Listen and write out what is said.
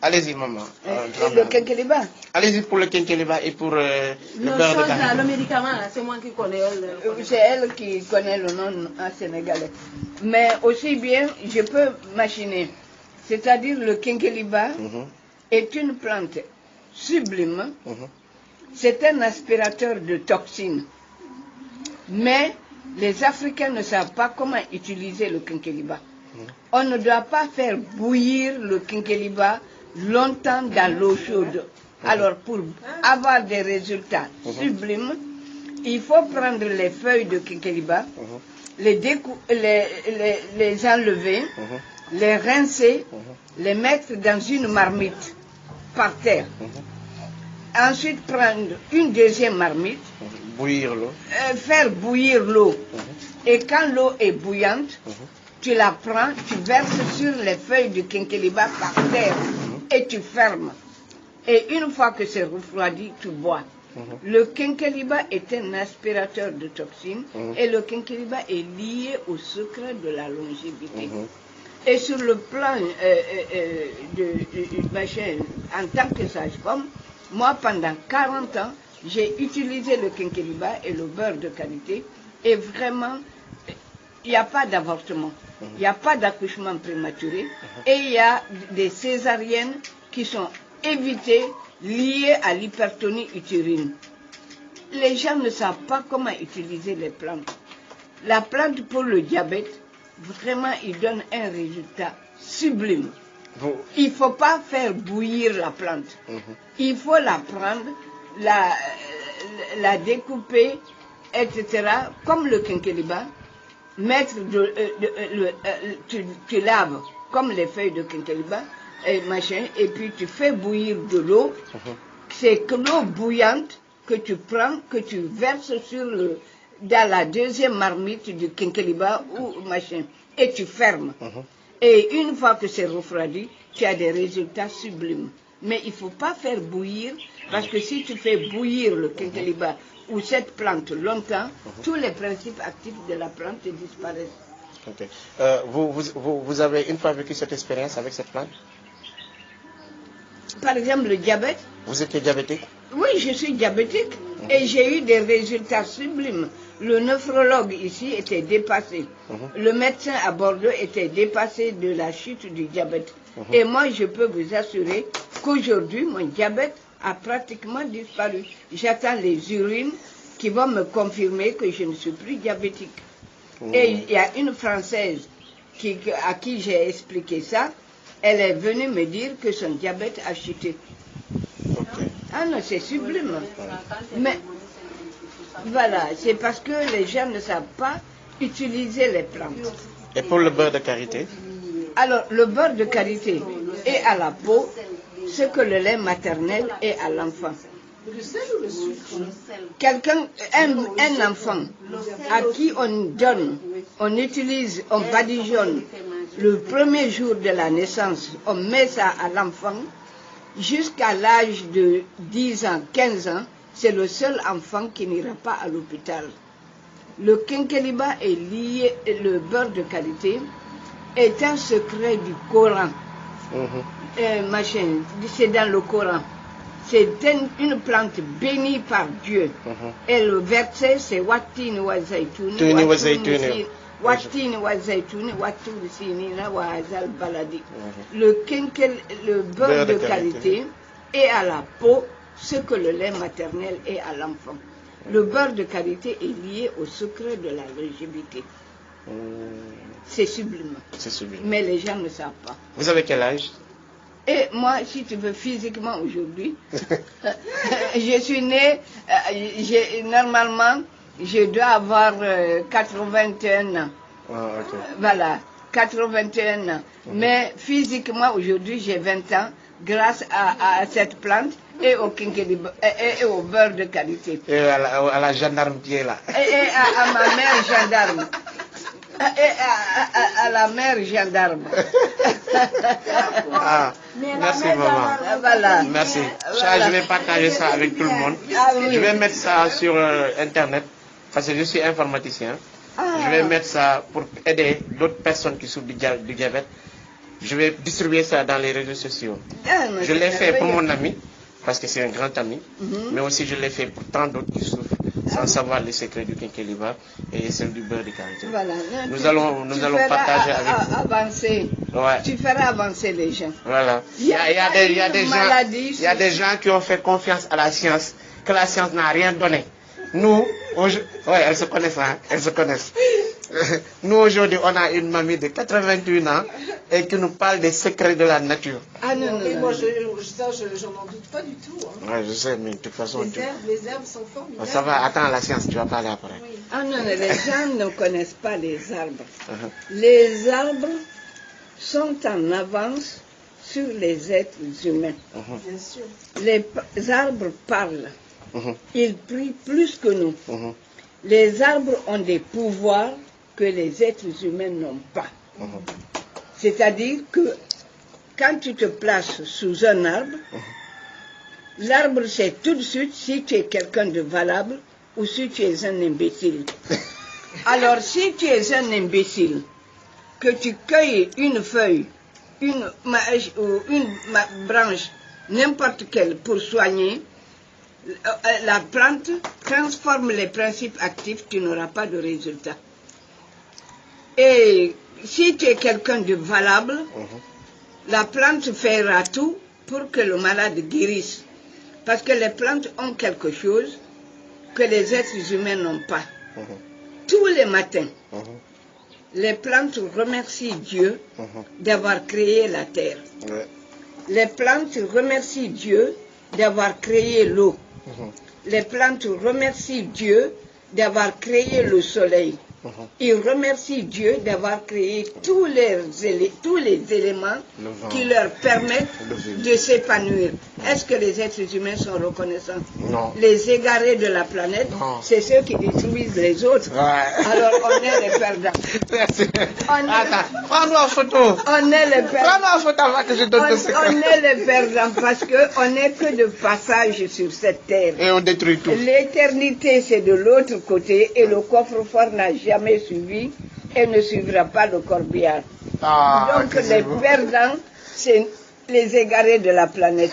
Allez-y, maman. Le quinqueliba. Allez-y pour le quinqueliba et pour le beurre de karité. Le médicament, c'est moi qui connais. C'est elle qui connaît le nom en sénégalais. Mais aussi bien, je peux machiner. C'est-à-dire le quinqueliba est une plante sublime. C'est un aspirateur de toxines. Mais les Africains ne savent pas comment utiliser le quinqueliba. On ne doit pas faire bouillir le quinqueliba longtemps dans l'eau chaude. Alors pour avoir des résultats sublimes, il faut prendre les feuilles de quinqueliba, les enlever, les rincer, les mettre dans une marmite par terre. Ensuite prendre une deuxième marmite, bouillir l'eau, faire bouillir l'eau. Et quand l'eau est bouillante, tu la prends, tu verses sur les feuilles de quinqueliba par terre et tu fermes. Et une fois que c'est refroidi, tu bois. Le quinqueliba est un aspirateur de toxines et le quinqueliba est lié au secret de la longévité. Et sur le plan en tant que sage-femme, moi pendant 40 ans, j'ai utilisé le quinqueliba et le beurre de karité et vraiment, il n'y a pas d'avortement. Il n'y a pas d'accouchement prématuré et il y a des césariennes qui sont évitées liées à l'hypertonie utérine. Les gens ne savent pas comment utiliser les plantes. La plante pour le diabète, vraiment, il donne un résultat sublime. Il ne faut pas faire bouillir la plante. Il faut la prendre, la découper, etc., comme le quinqueliba. Mettre tu laves comme les feuilles de quinqueliba et machin, et puis tu fais bouillir de l'eau. C'est que l'eau bouillante que tu prends, que tu verses dans la deuxième marmite du quinqueliba ou machin, et tu fermes. Et une fois que c'est refroidi, tu as des résultats sublimes. Mais il ne faut pas faire bouillir, parce que si tu fais bouillir le quinqueliba ou cette plante longtemps, tous les principes actifs de la plante disparaissent. Okay. Vous avez une fois vécu cette expérience avec cette plante? Par exemple, le diabète. Vous étiez diabétique? Oui, je suis diabétique et j'ai eu des résultats sublimes. Le nephrologue ici était dépassé. Le médecin à Bordeaux était dépassé de la chute du diabète. Et moi, je peux vous assurer qu'aujourd'hui, mon diabète a pratiquement disparu. J'attends les urines qui vont me confirmer que je ne suis plus diabétique. Et il y a une Française à qui j'ai expliqué ça. Elle est venue me dire que son diabète a chuté. Ah non, c'est sublime. Mais voilà, c'est parce que les gens ne savent pas utiliser les plantes. Et pour le beurre de karité? Alors, le beurre de karité est à la peau ce que le lait maternel est à l'enfant. Un enfant à qui on donne, on utilise, on badigeonne le premier jour de la naissance, on met ça à l'enfant, jusqu'à l'âge de 10 ans, 15 ans, c'est le seul enfant qui n'ira pas à l'hôpital. Le quinqueliba est lié, le beurre de karité est un secret du Coran. C'est dans le Coran. C'est une plante bénie par Dieu. Et le verset, c'est Wattin wa zaytouni. Wattin wa zaytouni, wattul sinina wa azal baladi. Le beurre de karité est à la peau ce que le lait maternel est à l'enfant. Le beurre de karité est lié au secret de la longévité. C'est sublime. C'est sublime. Mais les gens ne savent pas. Vous avez quel âge? Et moi, si tu veux, physiquement aujourd'hui, je suis née, normalement, je dois avoir 81 ans. Voilà, 81 ans. Mais physiquement, aujourd'hui, j'ai 20 ans, grâce à cette plante et au quinqueliba et au beurre de karité. Et à la gendarme qui est là. Et à ma mère gendarme. Et à la mère gendarme. Merci maman. Voilà. Merci. Voilà. Je vais partager ça avec tout le monde. Je vais mettre ça sur Internet parce que je suis informaticien. Je vais mettre ça pour aider d'autres personnes qui souffrent du diabète Je vais distribuer ça dans les réseaux sociaux. mais Je l'ai c'est fait pour merveilleux. mon ami, parce que c'est un grand ami, mais aussi je l'ai fait pour tant d'autres qui souffrent, sans savoir les secrets du quinquelibre et celle du beurre de karité. Voilà. Nous allons partager avec vous. Avancer. Ouais. Tu feras avancer les gens. Voilà. Il y a Il y a des gens qui ont fait confiance à la science, que la science n'a rien donné. Nous, ouais, elles se connaissent, hein, elles se connaissent. Nous, aujourd'hui, on a une mamie de 81 ans et qui nous parle des secrets de la nature. Ah non, Mais non, moi, non. j'en en doute pas du tout. Hein. Ouais, je sais, mais de toute façon, Les herbes sont formidables. ça va, attends la science, tu vas parler après. Oui. Ah non, non, les gens ne connaissent pas les arbres. Uh-huh. Les arbres sont en avance sur les êtres humains. Bien sûr. Les arbres parlent. Mhm. Ils prient plus que nous. Mhm. Les arbres ont des pouvoirs que les êtres humains n'ont pas. Mhm. C'est-à-dire que quand tu te places sous un arbre, l'arbre sait tout de suite si tu es quelqu'un de valable ou si tu es un imbécile. Alors si tu es un imbécile, que tu cueilles une feuille, une branche, n'importe quelle, pour soigner, la plante transforme les principes actifs, tu n'auras pas de résultat. Et si tu es quelqu'un de valable, la plante fera tout pour que le malade guérisse. Parce que les plantes ont quelque chose que les êtres humains n'ont pas. Tous les matins, les plantes remercient Dieu d'avoir créé la terre. Ouais. Les plantes remercient Dieu d'avoir créé l'eau. Les plantes remercient Dieu d'avoir créé le soleil. Ils remercient Dieu d'avoir créé tous les éléments Le vent. qui leur permettent Le vent. de s'épanouir. Est-ce que les êtres humains sont reconnaissants? Non. Les égarés de la planète, Non. c'est ceux qui détruisent les autres. Ouais. Alors on est les perdants. Merci. On- Attends, prends-nous en photo. On est les perdants. Prends-nous en photo avant que je donne le secret. On est les perdants parce qu'on n'est que de passage sur cette terre. Et on détruit tout. L'éternité, c'est de l'autre côté et le coffre-fort n'a jamais suivi et ne suivra pas le corbillard. Ah, Donc que c'est les beau. perdants, c'est les égarés de la planète.